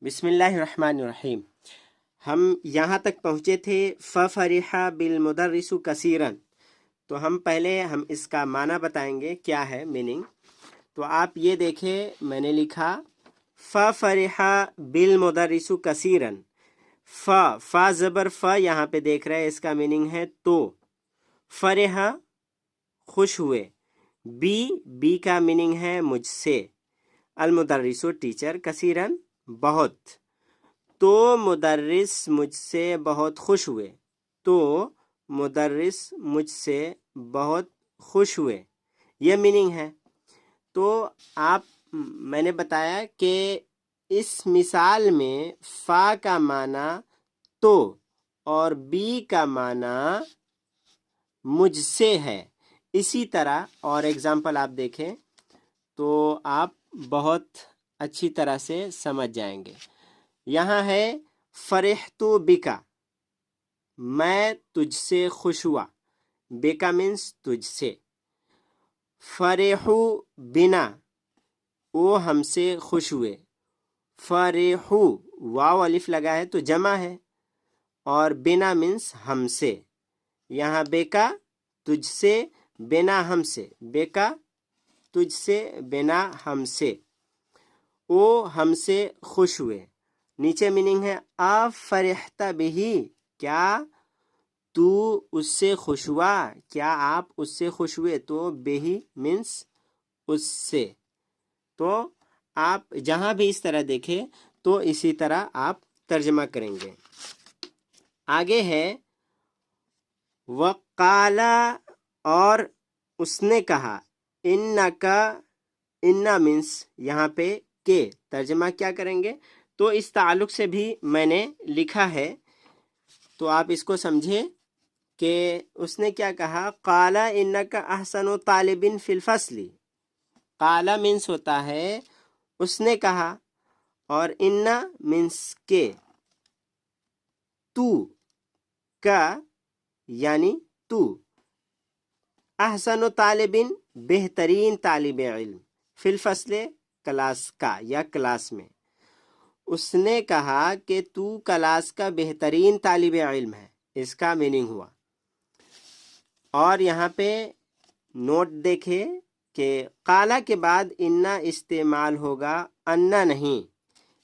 بسم اللہ الرحمن الرحیم۔ ہم یہاں تک پہنچے تھے فَفَرِحَ بِالْمُدَرِّسُ كَثِيرًا، تو ہم اس کا معنی بتائیں گے کیا ہے میننگ۔ تو آپ یہ دیکھیں، میں نے لکھا فَفَرِحَ بِالْمُدَرِّسُ كَثِيرًا۔ فا زبر فا یہاں پہ دیکھ رہے ہیں، اس کا میننگ ہے تو۔ فرح خوش ہوئے، بی کا میننگ ہے مجھ سے، المدرسو ٹیچر، کثیرن بہت، تو مدرس مجھ سے بہت خوش ہوئے، تو مدرس مجھ سے بہت خوش ہوئے، یہ میننگ ہے۔ تو میں نے بتایا کہ اس مثال میں فا کا معنی تو اور بی کا معنی مجھ سے ہے۔ اسی طرح اور ایگزامپل آپ دیکھیں تو آپ بہت اچھی طرح سے سمجھ جائیں گے۔ یہاں ہے فرحت بکا، میں تجھ سے خوش ہوا، بکا مینس تجھ سے۔ فرحو بنا، وہ ہم سے خوش ہوئے، فرحو واو الف لگا ہے تو جمع ہے، اور بنا مینس ہم سے۔ یہاں بیکا تجھ سے، بنا ہم سے، بیکا تجھ سے، بنا ہم سے، وہ ہم سے خوش ہوئے۔ نیچے میننگ ہے آ فرحت بہی، کیا تو اس سے خوش ہوا، کیا آپ اس سے خوش ہوئے، تو بہی مینس اس سے۔ تو آپ جہاں بھی اس طرح دیکھیں تو اسی طرح آپ ترجمہ کریں گے۔ آگے ہے وقالا، اور اس نے کہا، انکا، انا مینس یہاں پہ کہ، ترجمہ کیا کریں گے؟ تو اس تعلق سے بھی میں نے لکھا ہے، تو آپ اس کو سمجھیں کہ اس نے کیا کہا، قالا انکا احسن طالب فی الفصل۔ قالا مینس ہوتا ہے اس نے کہا، اور انا مینس کہ، تو کا یعنی تو، احسن طالب بہترین طالب علم، فی الفصل کلاس کا یا کلاس میں، اس نے کہا کہ تو کلاس کا بہترین طالب علم ہے، اس کا میننگ ہوا۔ اور یہاں پہ نوٹ دیکھے کہ قالا کے بعد انا استعمال ہوگا، انا نہیں،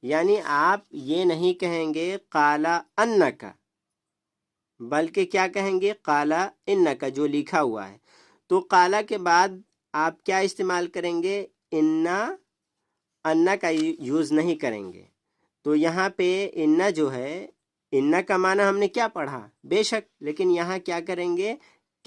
یعنی آپ یہ نہیں کہیں گے قالا انکا، بلکہ کیا کہیں گے، قالا انکا، جو لکھا ہوا ہے۔ تو قالا کے بعد آپ کیا استعمال کریں گے، انا کا یوز نہیں کریں گے۔ تو یہاں پہ انا جو ہے، انا کا معنی ہم نے کیا پڑھا، بے شک، لیکن یہاں کیا کریں گے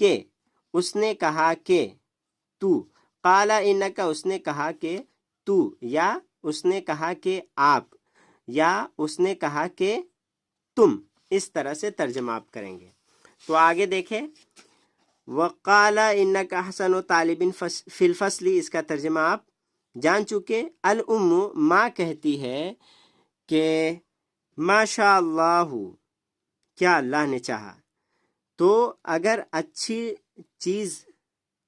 کہ اس نے کہا کہ تو، قالا انکا، اس نے کہا کہ تو، یا اس نے کہا کہ آپ، یا اس نے کہا کہ تم، اس طرح سے ترجمہ آپ کریں گے۔ تو آگے دیکھیں، وقال انک احسن طالب فی الفصل، اس کا ترجمہ آپ جان چکے۔ الام، ماں کہتی ہے کہ ماشاء اللہ، کیا اللہ نے چاہا۔ تو اگر اچھی چیز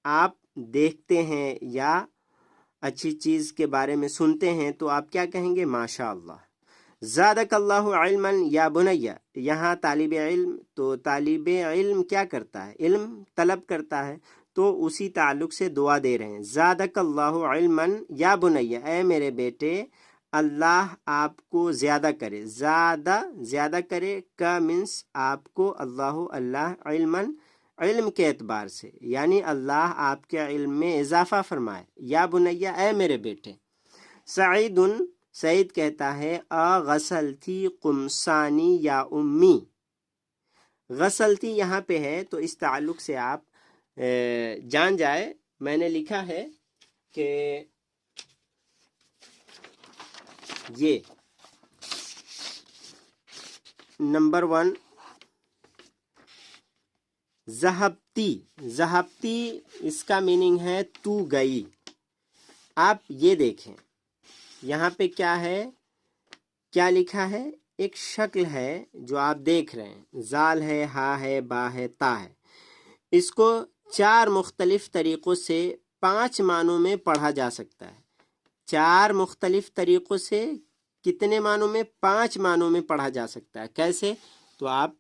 آپ دیکھتے ہیں یا اچھی چیز کے بارے میں سنتے ہیں تو آپ کیا کہیں گے، ماشاء اللہ۔ زادک اللہ علما یا بنیا، یہاں طالب علم، تو طالب علم کیا کرتا ہے، علم طلب کرتا ہے، تو اسی تعلق سے دعا دے رہے ہیں، زادک اللہ علما یا بنیا، اے میرے بیٹے اللہ آپ کو زیادہ کرے، زیادہ کرے، کا مینس آپ کو، اللہ علما، علم کے اعتبار سے، یعنی اللہ آپ کے علم میں اضافہ فرمائے، یا بنیا، اے میرے بیٹے۔ سعید کہتا ہے غسلتی قمصانی یا امی، غسلتی یہاں پہ ہے تو اس تعلق سے آپ جان جائے، میں نے لکھا ہے کہ یہ نمبر 1 ذہبتی، اس کا میننگ ہے تو گئی۔ آپ یہ دیکھیں یہاں پہ کیا ہے، کیا لکھا ہے، ایک شکل ہے جو آپ دیکھ رہے ہیں، زال ہے، ہا ہے، با ہے، تا ہے۔ اس کو 4 مختلف طریقوں سے 5 معنوں میں پڑھا جا سکتا ہے، 4 مختلف طریقوں سے कितने मानों में, 5 मानों में पढ़ा जा सकता है। कैसे? तो आप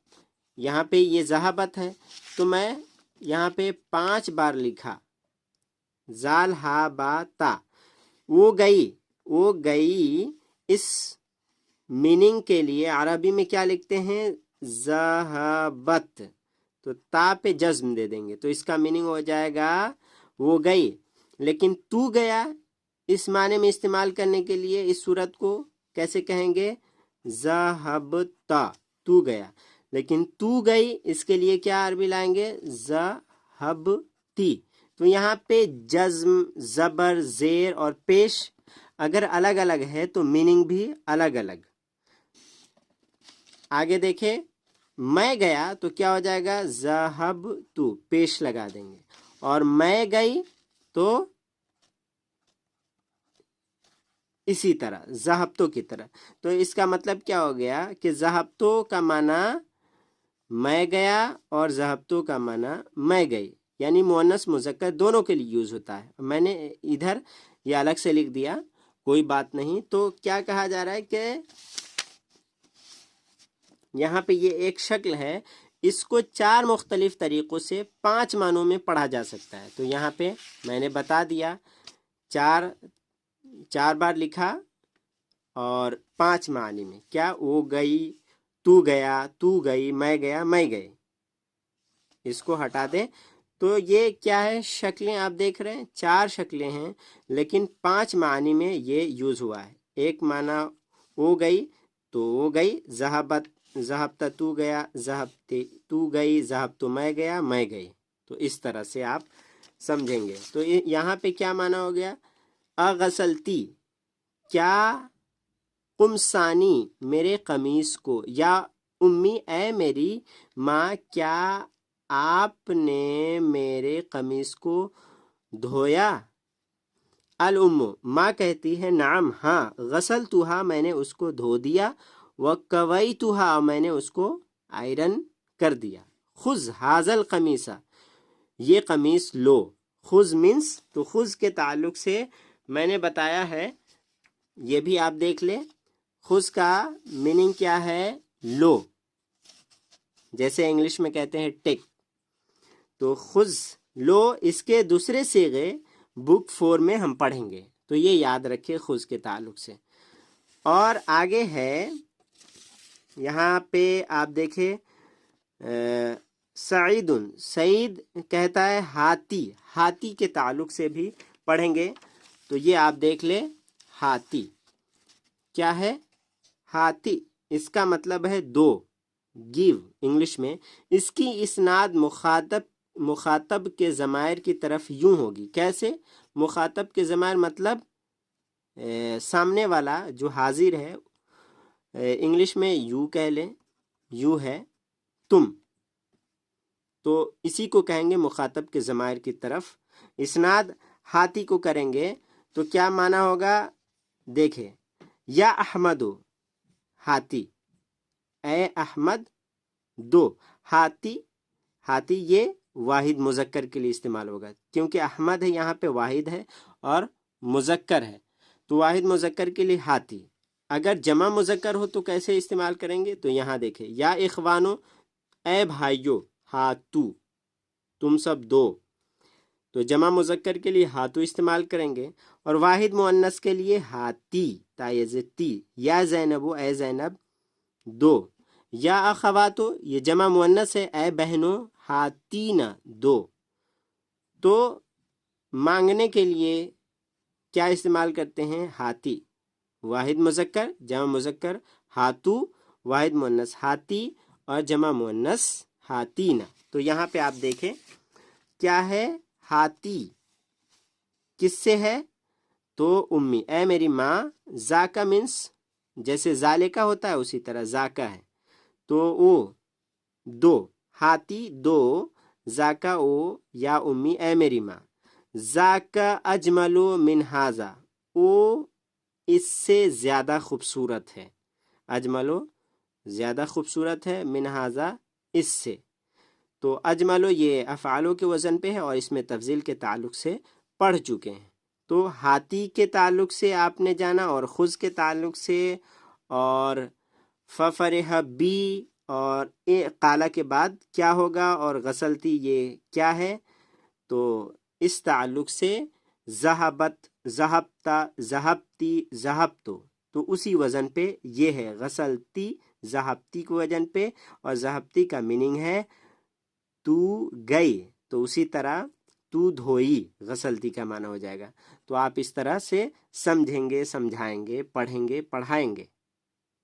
यहाँ पे ये ज़हाबत है तो मैं यहाँ पे 5 बार लिखा, जाल हा बा ता, वो गई। इस मीनिंग के लिए अरबी में क्या लिखते हैं, ज़हाबत, तो ता पे जज्म दे देंगे तो इसका मीनिंग हो जाएगा वो गई। लेकिन तू गया इस माने में इस्तेमाल करने के लिए इस सूरत को कैसे कहेंगे, ज़हबता, तू गया। लेकिन तू गई इसके लिए क्या अरबी लाएंगे, ज़हबती। तो यहाँ पे जज्म, ज़बर, ज़ेर और पेश अगर अलग अलग है तो मीनिंग भी अलग अलग। आगे देखें, मैं गया तो क्या हो जाएगा, ज़हबतु, पेश लगा देंगे। और मैं गई तो इसी तरह ज़हबतो की तरह। तो इसका मतलब क्या हो गया कि ज़हबतो का माना मैं गया और ज़हबतो का माना मैं गई, यानी मुअन्नस मुज़क्कर दोनों के लिए यूज़ होता है। मैंने इधर ये अलग से लिख दिया, कोई बात नहीं। तो क्या कहा जा रहा है कि यहाँ पे ये एक शक्ल है, इसको 4 मुख्तलिफ तरीक़ों से 5 मानों में पढ़ा जा सकता है। तो यहाँ पे मैंने बता दिया, 4 बार लिखा और 5 मानी में, क्या, वो गई, तू गया, तू गई, मैं गया, मैं गए। इसको हटा दें तो ये क्या है, शक्लें आप देख रहे हैं, 4 शक्लें हैं लेकिन 5 मानी में ये यूज़ हुआ है। एक माना वो गई तो वो गई, ज़हाबत, ज़हाबता तू गया, ज़हाबती तू गई, ज़हाबतु मैं गया, मैं गई। तो इस तरह से आप समझेंगे। तो यहाँ पे क्या माना हो गया, अगसलती, क्या कुमसानी, मेरे कमीज को, या उम्मी, ए मेरी माँ, क्या आपने मेरे कमीज को धोया। अल उम्मु, माँ कहती है, नाम, हाँ, गसल तुहा, मैंने उसको धो दिया, व कवई तुहा, मैंने उसको आयरन कर दिया। खुज हाजल कमीसा, ये कमीज लो। खुज मीन्स, तो खुज के ताल्लुक से मैंने बताया है, ये भी आप देख ले। खुज का मीनिंग क्या है, लो, जैसे इंग्लिश में कहते हैं टेक। तो खुज लो, इसके दूसरे सीगे बुक 4 में हम पढ़ेंगे, तो ये याद रखिए खुज के ताल्लुक से। और आगे है यहाँ पे आप देखें, सईदुन, सईद कहता है हाथी, हाथी के ताल्लुक से भी पढ़ेंगे। तो ये आप देख ले, हाथी क्या है, हाथी, इसका मतलब है दो, गिव इंग्लिश में। इसकी इसनाद मुखातब के ज़मायर की तरफ यूं होगी। कैसे? मुखातब के ज़मायर मतलब सामने वाला जो हाजिर है, इंग्लिश में यू कह लें, यू है तुम, तो इसी को कहेंगे मुखातब के ज़मायर की तरफ। इसनाद हाथी को करेंगे तो क्या माना होगा, देखें, या अहमदो, हाथी, ए अहमद, दो, हाथी, हाथी ये वाहिद मुज़क्कर के लिए इस्तेमाल होगा, क्योंकि अहमद है यहाँ पे वाहिद है और मुज़क्कर है, तो वाहिद मुज़क्कर के लिए हाथी। अगर जमा मुज़क्कर हो तो कैसे इस्तेमाल करेंगे, तो यहाँ देखें, या इखवानो, ए भाइयों, हाथू, तुम सब दो, तो जमा मुज़क्कर के लिए हाथू इस्तेमाल करेंगे। और वाहिद मुअन्नस के लिए हाथी, तायज़ती, या ज़ैनबो, ए ज़ैनब, दो, या अखवातो, ये जमा मुअन्नस है, ए बहनों, हातीना, दो। तो मांगने के लिए क्या इस्तेमाल करते हैं, हाथी, वाहिद मुज़क्कर, जमा मुज़क्कर, हाथू, वाहिद मुअन्नस हाथी, और जमा मुअन्नस हातीना। तो यहाँ पे आप देखें क्या है, हाथी किससे है, तो उम्मी, ए मेरी माँ, जाका मीन्स जैसे जालिका होता है उसी तरह जाका है, तो वो दो, हाथी दो, जाका ओ, या उम्मी, ए मेरी माँ, जाका अजमलो मिन हाजा, वो इससे ज़्यादा खूबसूरत है, अजमलो ज़्यादा खूबसूरत है, मिन हाजा इससे। तो अजमलो ये अफ़आलो के वज़न पे है और इसमें तफ़ज़ील के ताल्लुक़ से पढ़ चुके हैं। تو ہاتھی کے تعلق سے آپ نے جانا اور خز کے تعلق سے، اور ففرح بی اور قالا کے بعد کیا ہوگا، اور غسلتی یہ کیا ہے، تو اس تعلق سے ذہبت، ذہبتا، ذہبتی، ذہبتو، تو اسی وزن پہ یہ ہے غسلتی ذہبتی کے وزن پہ، اور ذہبتی کا میننگ ہے تو گئی، تو اسی طرح تو دھوئی غسلتی کا معنی ہو جائے گا۔ تو آپ اس طرح سے سمجھیں گے، سمجھائیں گے، پڑھیں گے، پڑھائیں گے۔